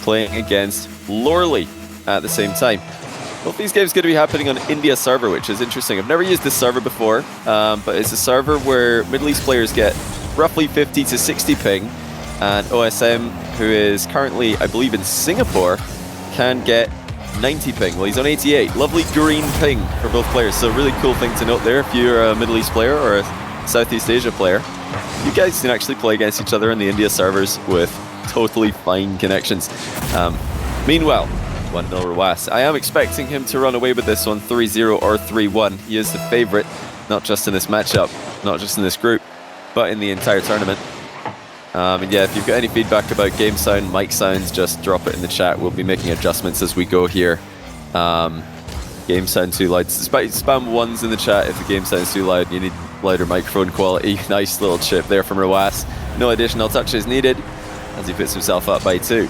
playing against Lorley at the same time. Both these games are going to be happening on India server, which is interesting. I've never used this server before, but it's a server where Middle East players get roughly 50 to 60 ping, and OSM, who is currently, I believe, in Singapore, can get 90 ping. Well, he's on 88. Lovely green ping for both players, so really cool thing to note there. If you're a Middle East player or a Southeast Asia player, you guys can actually play against each other in the India servers with totally fine connections. Meanwhile, 1-0 Rw9. I am expecting him to run away with this one 3-0 or 3-1. He is the favourite, not just in this matchup, not just in this group, but in the entire tournament. And yeah, if you've got any feedback about game sound, mic sounds, just drop it in the chat. We'll be making adjustments as we go here. Game sound too loud. Spam ones in the chat if the game sounds too loud. You need louder microphone quality. Nice little chip there from Rw9. No additional touches needed as he puts himself up by 2.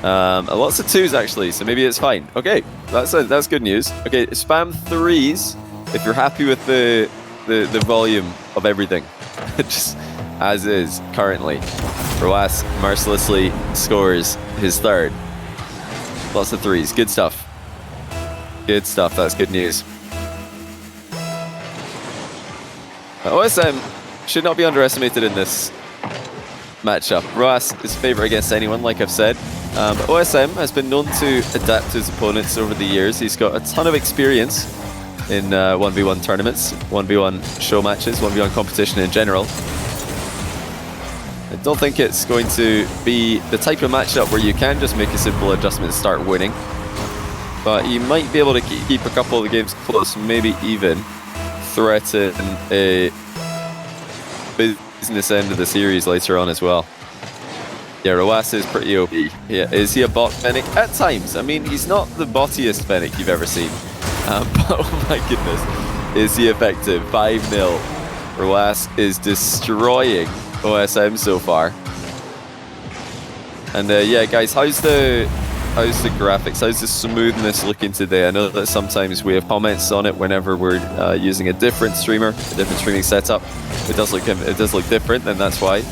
Lots of 2s actually, so maybe it's fine. Okay, that's good news. Okay, spam 3s if you're happy with the volume of everything. Just as is currently. Rw9 mercilessly scores his 3rd. Lots of 3s. Good stuff. Good stuff. That's good news. OSM should not be underestimated in this matchup. Rw9 is favourite against anyone, like I've said. But OSM has been known to adapt to his opponents over the years. He's got a ton of experience in 1v1 tournaments, 1v1 show matches, 1v1 competition in general. I don't think it's going to be the type of matchup where you can just make a simple adjustment and start winning. But you might be able to keep a couple of the games close, maybe even threaten a business end of the series later on as well. Yeah, Rw9 is pretty OP. Yeah, is he a bot Fennec? At times. I mean, he's not the bottiest Fennec you've ever seen. But oh my goodness, is he effective? 5-0. Rw9 is destroying OSM so far. And yeah, guys, how's the graphics? How's the smoothness looking today? I know that sometimes we have comments on it whenever we're using a different streamer, a different streaming setup. It does look different, and that's why.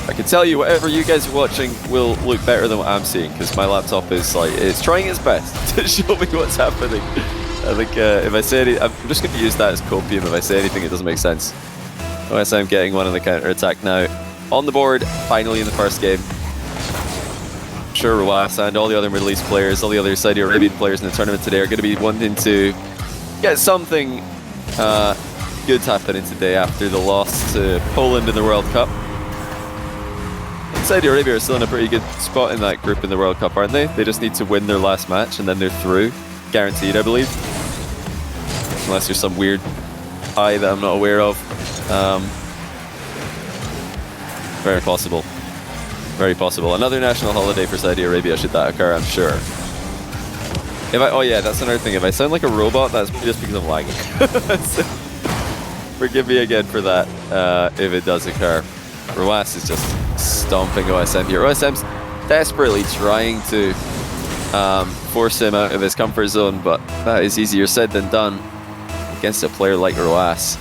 I can tell you whatever you guys are watching will look better than what I'm seeing, because my laptop is it's trying its best to show me what's happening. I think if I say anything, I'm just going to use that as copium. If I say anything, it doesn't make sense. OSM getting one on the counter attack now. On the board, finally in the first game. I'm sure Rw9 and all the other Middle East players, all the other Saudi Arabian players in the tournament today are going to be wanting to get something good happening today after the loss to Poland in the World Cup. Saudi Arabia are still in a pretty good spot in that group in the World Cup, aren't they? They just need to win their last match and then they're through. Guaranteed, I believe. Unless there's some weird tie that I'm not aware of. Very possible. Very possible. Another national holiday for Saudi Arabia should that occur, I'm sure. Oh yeah, that's another thing. If I sound like a robot, that's just because I'm lagging. So, forgive me again for that if it does occur. Rw9 is just stomping OSM here. OSM's desperately trying to force him out of his comfort zone, but that is easier said than done against a player like Rw9,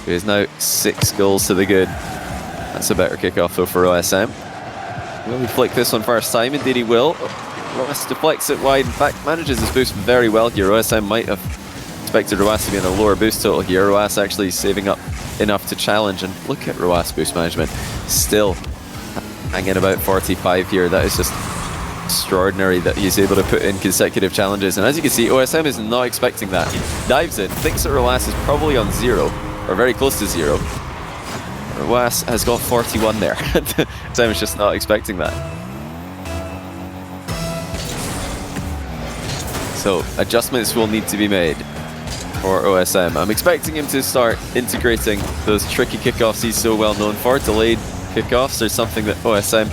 who is now 6 goals to the good. That's a better kickoff though for OSM. Will he flick this one first time? Indeed he will. Rw9 deflects it wide, in fact manages his boost very well here. OSM might have expected Rw9 to be in a lower boost total here. Rw9 actually saving up enough to challenge, and look at Rw9 boost management. Still hanging about 45 here. That is just extraordinary that he's able to put in consecutive challenges. And as you can see, OSM is not expecting that. He dives in, thinks that Rw9 is probably on 0, or very close to 0. Rw9 has got 41 there. Sam is just not expecting that. So adjustments will need to be made for OSM. I'm expecting him to start integrating those tricky kickoffs he's so well known for. Delayed kickoffs are something that OSM,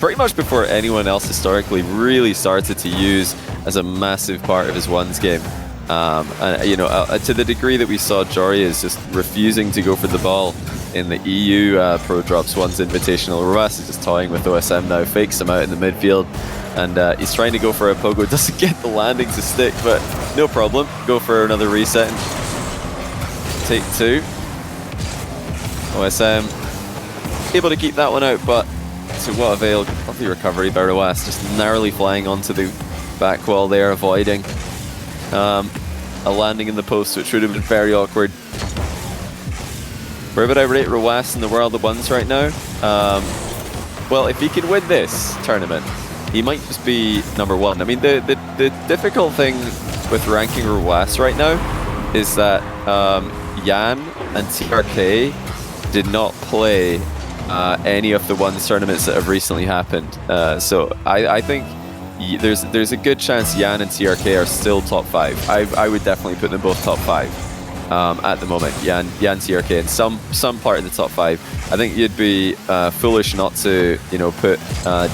pretty much before anyone else historically, really started to use as a massive part of his ones game. And you know, to the degree that we saw Jory is just refusing to go for the ball in the EU ProDrops ones Invitational. Rw9 is just toying with OSM now, fakes him out in the midfield, and he's trying to go for a pogo, doesn't get the landing to stick, but no problem, go for another reset and take 2. OSM able to keep that one out, but to what avail? Lovely recovery by Rw9, just narrowly flying onto the back wall there, avoiding a landing in the post, which would have been very awkward. Where would I rate Rw9 in the World of Ones right now? Well, if he can win this tournament, he might just be #1. I mean, the difficult thing with ranking Rw9 right now is that Jan and TRK did not play any of the Ones tournaments that have recently happened. So I think there's a good chance Jan and TRK are still top 5. I would definitely put them both top 5 at the moment. Jan, TRK, and some part in the top 5. I think you'd be foolish not to, you know, put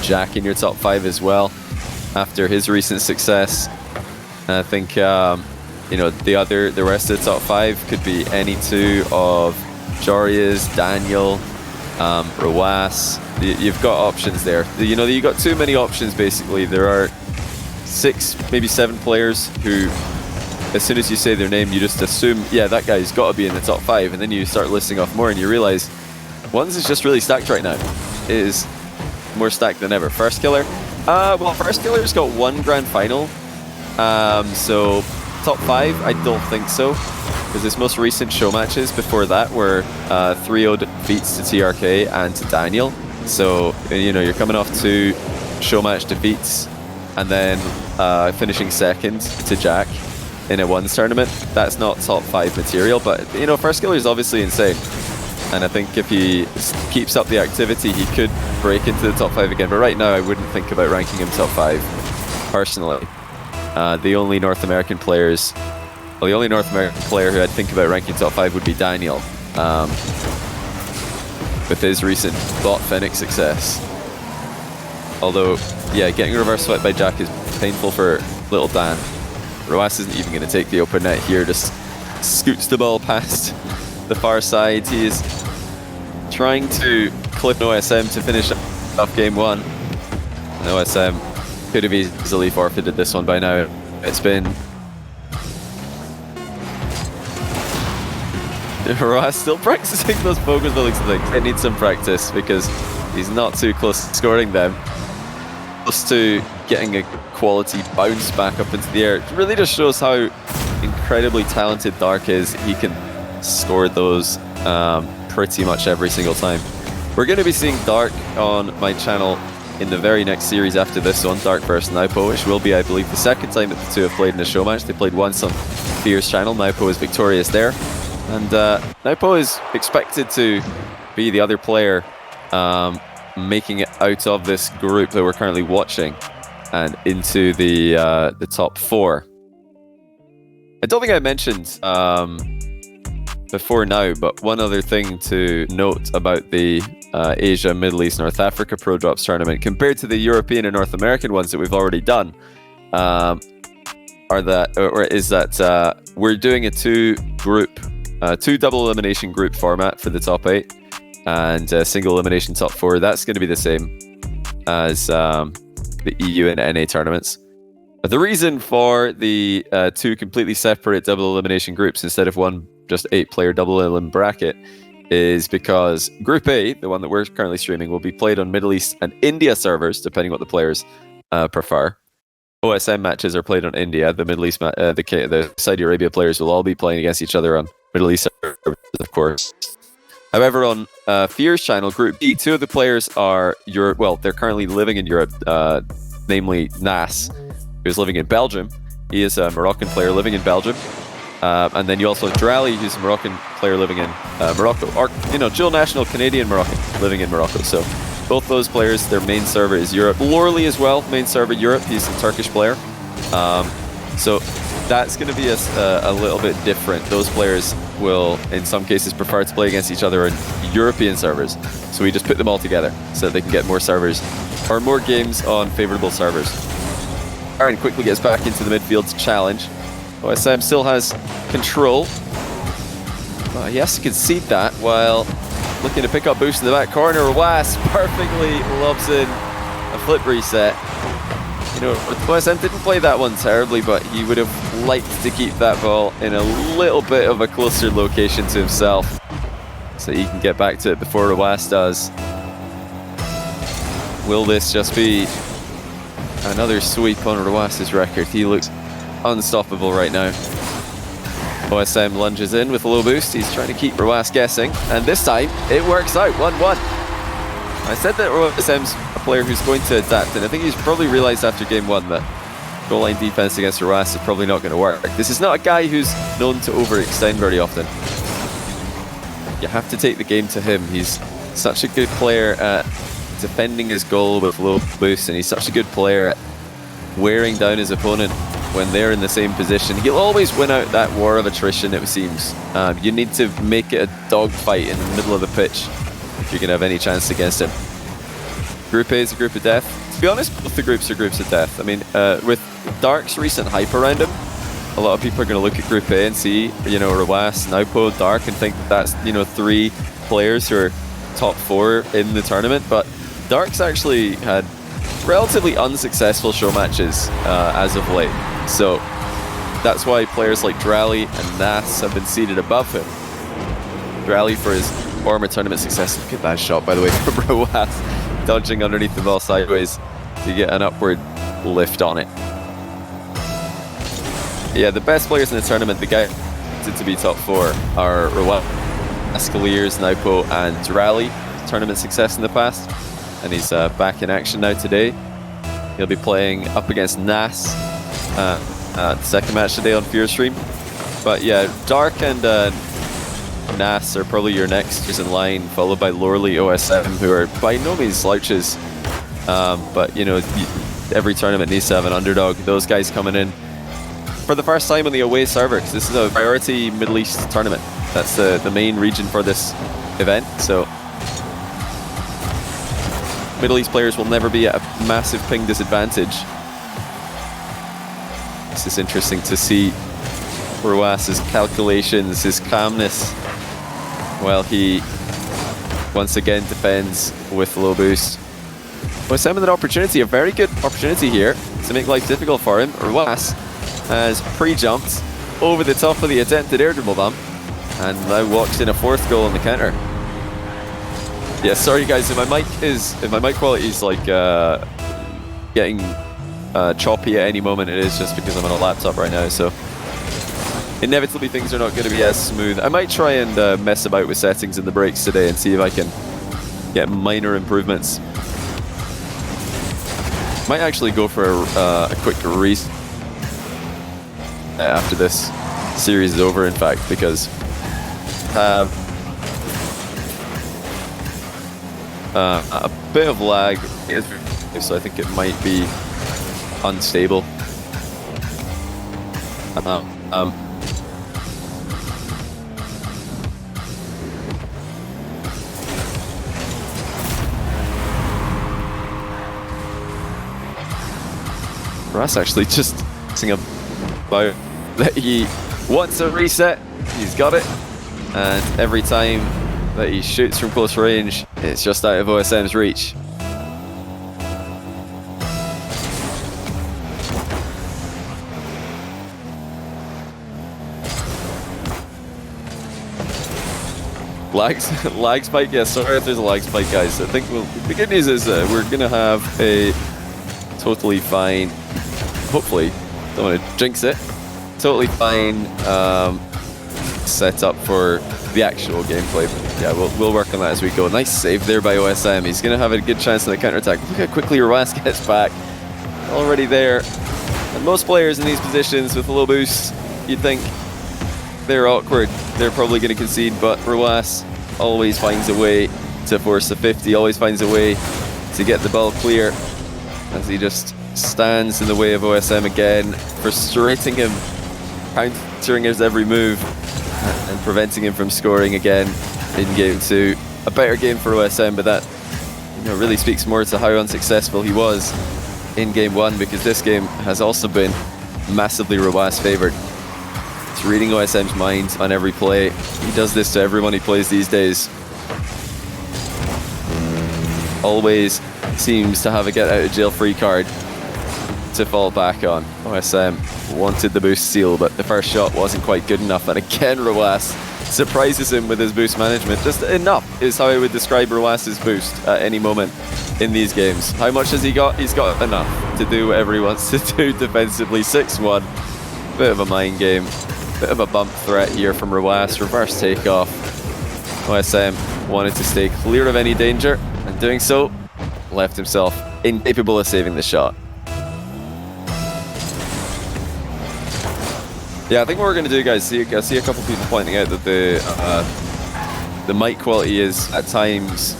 Jack in your top 5 as well after his recent success. And I think you know, the rest of the top 5 could be any two of Joria's, Daniel, Rw9. You've got options there. You know, you've got too many options basically. There are 6, maybe 7 players who, as soon as you say their name, you just assume, yeah, that guy's got to be in the top 5, and then you start listing off more and you realize Ones is just really stacked right now. It is more stacked than ever. First Killer? Well, First Killer's got 1 grand final. So top 5, I don't think so, because his most recent show matches before that were 3-0 defeats to TRK and to Daniel. So, you know, you're coming off 2 show match defeats and then finishing 2nd to Jack in a Ones tournament. That's not top 5 material, but, you know, First Killer is obviously insane. And I think if he keeps up the activity, he could break into the top 5 again. But right now, I wouldn't think about ranking him top 5, personally. The only North American players, well, the only North American player who I'd think about ranking top 5 would be Daniel, with his recent bot Phoenix success. Although, yeah, getting reverse swept by Jack is painful for little Dan. Rw9 isn't even going to take the open net here, just scoots the ball past the far side. He is trying to clip OSM to finish off game 1. And OSM could have easily forfeited this one by now. It's been... Rw9 still practicing those focus buildings things. It needs some practice because he's not too close to scoring them. Close to getting a quality bounce back up into the air. It really just shows how incredibly talented Dark is. He can score those pretty much every single time. We're going to be seeing Dark on my channel in the very next series after this one, Dark vs Naupo, which will be, I believe, the 2nd time that the two have played in a show match. They played once on Fear's channel. Naupo is victorious there. And Naupo is expected to be the other player making it out of this group that we're currently watching and into the top 4. I don't think I mentioned before now, but one other thing to note about the Asia, Middle East, North Africa ProDrops tournament compared to the European and North American ones that we've already done is that we're doing a 2 double elimination group format for the top 8 and a single elimination top 4. That's going to be the same as the EU and NA tournaments. The reason for the 2 completely separate double elimination groups instead of one just 8-player double elim bracket is because Group A, the one that we're currently streaming, will be played on Middle East and India servers, depending what the players prefer. OSM matches are played on India. The Middle East, the Saudi Arabia players will all be playing against each other on Middle East servers, of course. However, on Fear's channel, Group B, 2 of the players are Europe. Well, they're currently living in Europe, namely Nas, who's living in Belgium. He is a Moroccan player living in Belgium. And then you also have Drali, who's a Moroccan player living in Morocco. Or, you know, dual national Canadian Moroccan living in Morocco. So both those players, their main server is Europe. Lorley as well, main server Europe. He's a Turkish player. So that's going to be a little bit different. Those players will, in some cases, prefer to play against each other on European servers. So we just put them all together so that they can get more servers or more games on favorable servers. Aaron quickly gets back into the midfield to challenge. OSM still has control. He has to concede that while looking to pick up boost in the back corner. Wasp perfectly lobs in a flip reset. You know, OSM didn't play that one terribly, but he would have liked to keep that ball in a little bit of a closer location to himself so he can get back to it before Rw9 does. Will this just be another sweep on Rw9's record? He looks unstoppable right now. OSM lunges in with a low boost. He's trying to keep Rw9 guessing, and this time it works out. 1-1. I said that OSM's a player who's going to adapt, and I think he's probably realized after game 1 that goal line defense against Rw9 is probably not going to work. This is not a guy who's known to overextend very often. You have to take the game to him. He's such a good player at defending his goal with low boost, and he's such a good player at wearing down his opponent when they're in the same position. He'll always win out that war of attrition, it seems. You need to make it a dogfight in the middle of the pitch if you're going to have any chance against him. Group A is a group of death. To be honest, both the groups are groups of death. I mean, with Dark's recent hype around him, a lot of people are going to look at Group A and see, Rw9, Naupo, Dark, and think that that's, 3 players who are top 4 in the tournament. But Dark's actually had relatively unsuccessful show matches as of late. So that's why players like Drally and Nas have been seated above him. Drally for his former tournament success. Look at that shot, by the way, from Rw9, dodging underneath the ball sideways to get an upward lift on it. Yeah, the best players in the tournament, the guy to be top 4, are Rw9, Escaliers, Naupo, and Drally. Tournament success in the past, and he's back in action now today. He'll be playing up against Nas, the second match today on FairJame. But yeah, Dark and Nas are probably your next just in line, followed by Lorley, OSM, who are by no means slouches. But every tournament needs to have an underdog. Those guys coming in for the first time on the away server, because this is a priority Middle East tournament. That's the main region for this event. So Middle East players will never be at a massive ping disadvantage. This is interesting to see Rw9's calculations, his calmness, while he once again defends with low boost. OSM with an opportunity, a very good opportunity here to make life difficult for him. Rw9 has pre-jumped over the top of the attempted air dribble bump and now walks in a 4th goal on the counter. Yeah, sorry guys, if my mic quality is like getting choppy at any moment, it is just because I'm on a laptop right now, so inevitably things are not going to be as smooth. I might try and mess about with settings in the breaks today and see if I can get minor improvements. Might actually go for a quick reset after this series is over, in fact, because a bit of lag, so I think it might be unstable. Russ actually just sing about that he wants a reset, he's got it, and every time that he shoots from close range, it's just out of OSM's reach. Lag spike, yeah, sorry if there's a lag spike, guys. I think the good news is we're gonna have a totally fine, hopefully, don't want to jinx it, totally fine setup for the actual gameplay. Yeah, we'll work on that as we go. Nice save there by OSM. He's going to have a good chance in the counter-attack. Look how quickly Rw9 gets back. Already there. And most players in these positions with a low boost, you'd think they're awkward. They're probably going to concede, but Rw9 always finds a way to force the 50, always finds a way to get the ball clear as he just stands in the way of OSM again, frustrating him, countering his every move, and preventing him from scoring again in game 2. A better game for OSM, but that really speaks more to how unsuccessful he was in game 1, because this game has also been massively Rw9's favoured. It's reading OSM's mind on every play. He does this to everyone he plays these days. Always seems to have a get out of jail free card to fall back on. OSM wanted the boost steal, but the first shot wasn't quite good enough, and again Rw9 surprises him with his boost management. Just enough is how I would describe Rw9's boost at any moment. in these games. How much has he got? He's got enough to do whatever he wants to do defensively. 6-1. Bit of a mind game. Bit of a bump threat here from Rw9. Reverse takeoff. OSM wanted to stay clear of any danger, and doing so, left himself incapable of saving the shot. Yeah, I think what we're going to do, guys, I see a couple people pointing out that the mic quality is at times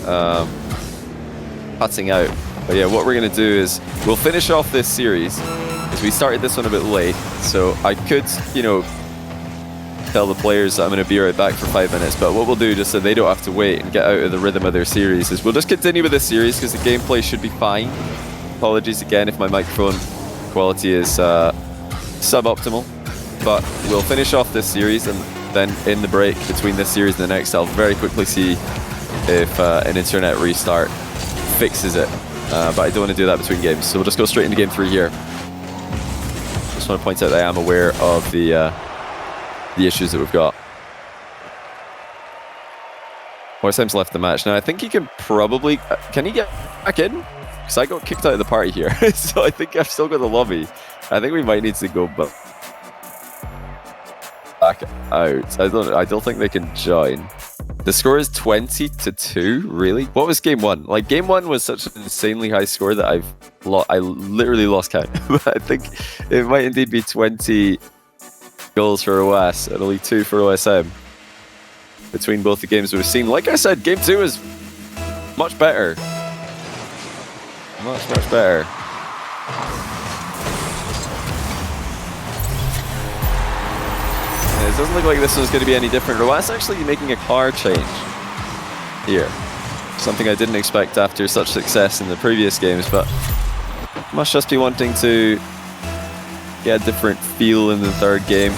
cutting out. But yeah, what we're going to do is we'll finish off this series, because we started this one a bit late, so I could, you know, tell the players that I'm going to be right back for 5 minutes, but what we'll do, just so they don't have to wait and get out of the rhythm of their series, is we'll just continue with this series, because the gameplay should be fine. Apologies again if my microphone quality is suboptimal, but we'll finish off this series, and then in the break between this series and the next, I'll very quickly see if an internet restart fixes it, but I don't want to do that between games, so we'll just go straight into game 3 here. Just want to point out that I am aware of the issues that we've got. OSM's left the match. Now I think he can probably... can he get back in? Because I got kicked out of the party here. So I think I've still got the lobby. I think we might need to go back out. I don't think they can join. The score is 20-2, really? What was game 1? Like, game 1 was such an insanely high score that I literally lost count. But I think it might indeed be 20 goals for OS and only 2 for OSM between both the games we've seen. Like I said, game 2 is much better. Much better. It doesn't look like this one's going to be any different. Rw9's actually making a car change here. Something I didn't expect after such success in the previous games, but must just be wanting to get a different feel in the third game.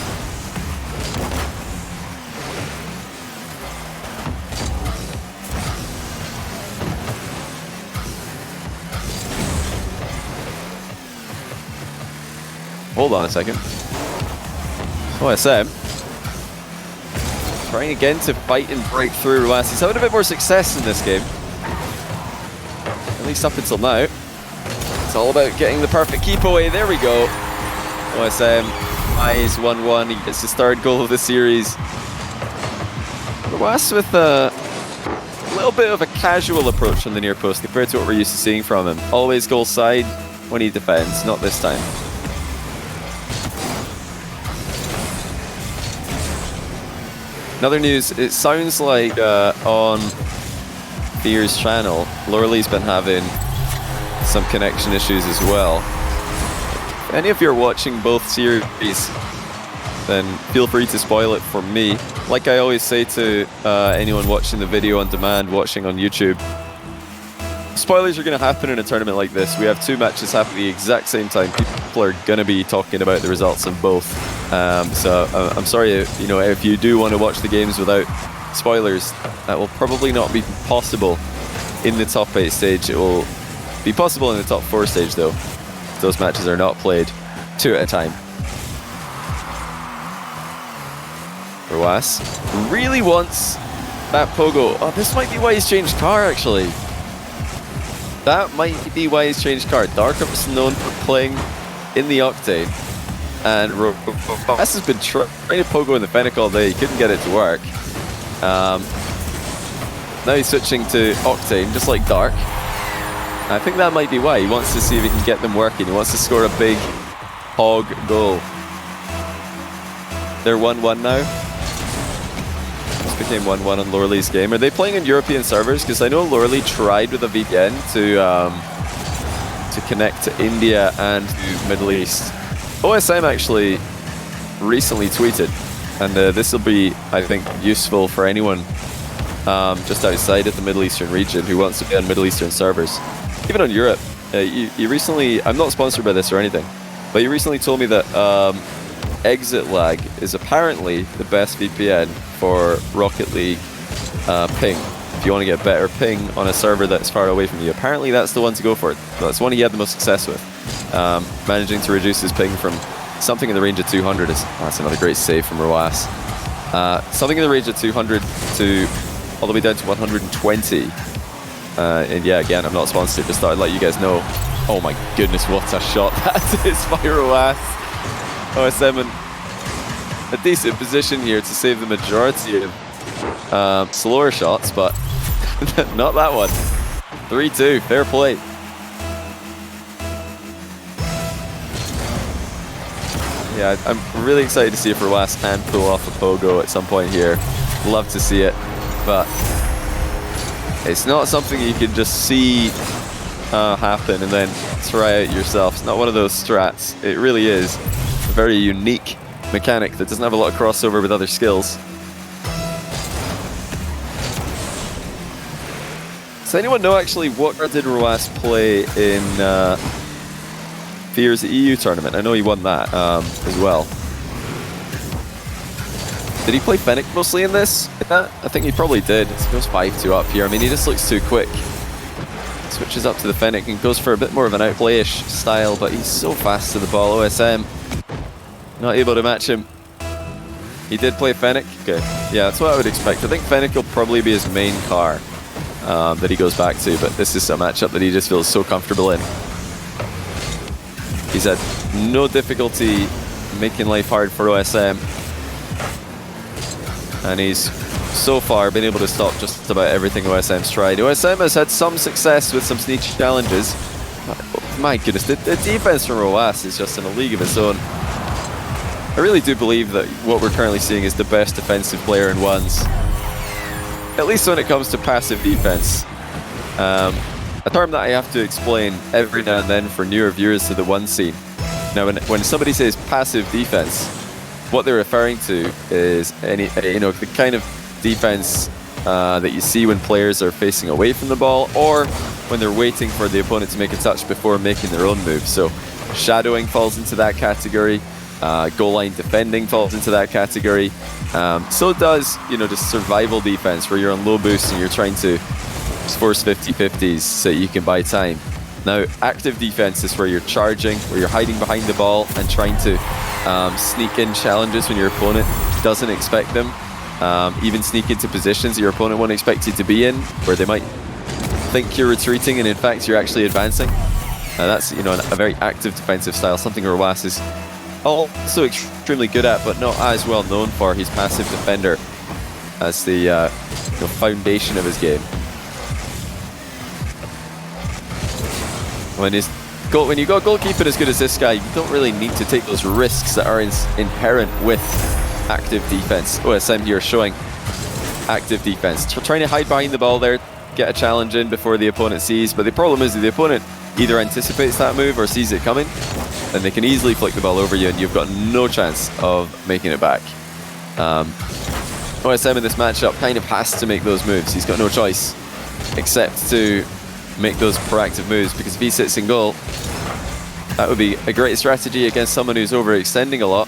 Hold on a second. OSM trying again to fight and break through Rw9. He's having a bit more success in this game, at least up until now. It's all about getting the perfect keep away. There we go. OSM eyes 1-1. He gets his 3rd goal of the series. Rw9 with a little bit of a casual approach on the near post compared to what we're used to seeing from him. Always goal side when he defends, not this time. Another news, it sounds like on Fear's channel, Lorley's been having some connection issues as well. If any of you are watching both series, then feel free to spoil it for me. Like I always say to anyone watching the video on demand, watching on YouTube, spoilers are going to happen in a tournament like this. We have 2 matches happening at the exact same time. People are going to be talking about the results of both. So I'm sorry, if you do want to watch the games without spoilers, that will probably not be possible in the top 8 stage. It will be possible in the top 4 stage though. Those matches are not played 2 at a time. Rw9 really wants that pogo. Oh, this might be why he's changed car actually. That might be why he's changed car. Darkup's known for playing in the Octane. And Rw9 has been trying to pogo in the Fennec all day. He couldn't get it to work. Now he's switching to Octane, just like Dark. I think that might be why. He wants to see if he can get them working. He wants to score a big hog goal. They're 1-1 now. This became 1-1 on Lorley's game. Are they playing on European servers? Because I know Lorley tried with a VPN to connect to India and to Middle East. OSM actually recently tweeted, and this will be, I think, useful for anyone just outside of the Middle Eastern region who wants to be on Middle Eastern servers. Even on Europe. You recently, I'm not sponsored by this or anything, but you recently told me that exit lag is apparently the best VPN for Rocket League ping. If you want to get better ping on a server that's far away from you, apparently that's the one to go for. That's the one he had the most success with. Managing to reduce his ping from something in the range of 200 is... Oh, that's another great save from Rw9. Something in the range of 200 to all the way down to 120 And yeah, again, I'm not sponsored, just thought I'd let you guys know. Oh my goodness, what a shot that is by Rw9. OSM in a decent position here to save the majority of slower shots, but not that one. 3-2, fair play. Yeah, I'm really excited to see if Rw9 can pull off a pogo at some point here. Love to see it, but it's not something you can just see happen and then try out yourself. It's not one of those strats. It really is a very unique mechanic that doesn't have a lot of crossover with other skills. Does anyone know actually what did Rw9 play in Fear's EU tournament? I know he won that as well. Did he play Fennec mostly in this? I think he probably did. He goes 5-2 up here. I mean, he just looks too quick. Switches up to the Fennec and goes for a bit more of an outplayish style, but he's so fast to the ball. OSM not able to match him. He did play Fennec. Okay, yeah, that's what I would expect. I think Fennec will probably be his main car that he goes back to, but this is a matchup that he just feels so comfortable in. He's had no difficulty making life hard for OSM. And he's so far been able to stop just about everything OSM's tried. OSM has had some success with some sneaky challenges. My goodness, the defense from Rw9 is just in a league of its own. I really do believe that what we're currently seeing is the best defensive player in ones. At least when it comes to passive defense. A term that I have to explain every now and then for newer viewers to the one scene. Now, when somebody says passive defense, what they're referring to is the kind of defense that you see when players are facing away from the ball or when they're waiting for the opponent to make a touch before making their own move. So shadowing falls into that category. Goal line defending falls into that category. So does, just survival defense where you're on low boost and you're trying to force 50-50s so you can buy time. Now, active defense is where you're charging, where you're hiding behind the ball and trying to sneak in challenges when your opponent doesn't expect them. Even sneak into positions that your opponent won't expect you to be in, where they might think you're retreating and in fact you're actually advancing. That's a very active defensive style, something Rw9 is also extremely good at, but not as well known for. His passive defender as the foundation of his game. When you got a goalkeeper as good as this guy, you don't really need to take those risks that are inherent with active defense. OSM here showing active defense. Trying to hide behind the ball there, get a challenge in before the opponent sees, but the problem is that the opponent either anticipates that move or sees it coming, and they can easily flick the ball over you and you've got no chance of making it back. OSM in this matchup kind of has to make those moves. He's got no choice except to make those proactive moves, because if he sits in goal, that would be a great strategy against someone who's overextending a lot.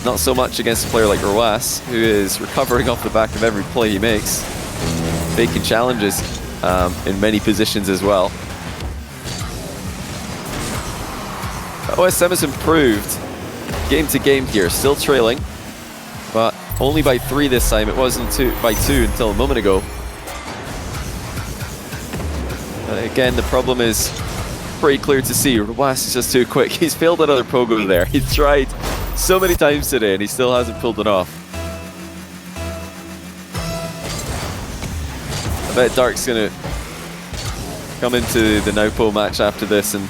Not so much against a player like Rw9, who is recovering off the back of every play he makes, making challenges in many positions as well. OSM has improved game to game here, still trailing, but only by 3 this time. It wasn't by 2 until a moment ago. Again, the problem is pretty clear to see. Rw9 is just too quick. He's failed another pogo there. He's tried so many times today and he still hasn't pulled it off. I bet Dark's going to come into the Naupo match after this and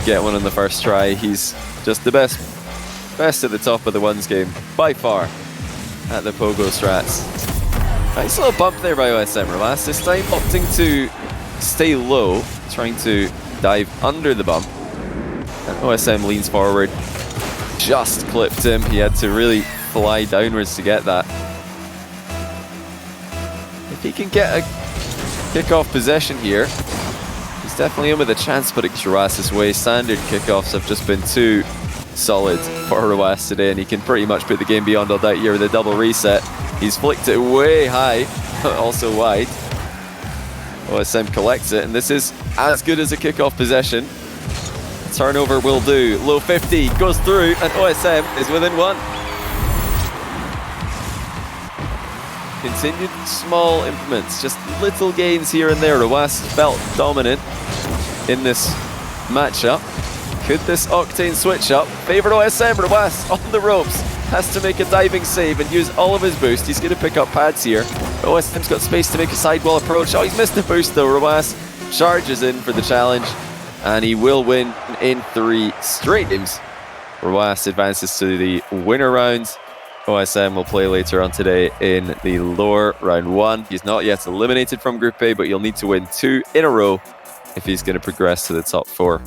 get one on the first try. He's just the best at the top of the ones game, by far, at the pogo strats. Nice little bump there by OSM. Rw9 this time opting to stay low, trying to dive under the bump. And OSM leans forward, just clipped him. He had to really fly downwards to get that. If he can get a kickoff possession here, he's definitely in with a chance, but it's Rw9's way. Standard kickoffs have just been too solid for Rw9 today, and he can pretty much put the game beyond all doubt here with a double reset. He's flicked it way high, but also wide. OSM collects it, and this is as good as a kickoff possession. Turnover will do. Low 50 goes through, and OSM is within 1. Continued small improvements, just little gains here and there. Rw9 felt dominant in this matchup. Could this Octane switch up favor OSM? Rw9 on the ropes. Has to make a diving save and use all of his boost. He's going to pick up pads here. OSM's got space to make a sidewall approach. Oh, he's missed the boost though. Rw9 charges in for the challenge, and he will win in 3 straight games. Rw9 advances to the winner round. OSM will play later on today in the lower round 1. He's not yet eliminated from Group A, but he'll need to win 2 in a row if he's going to progress to the top 4.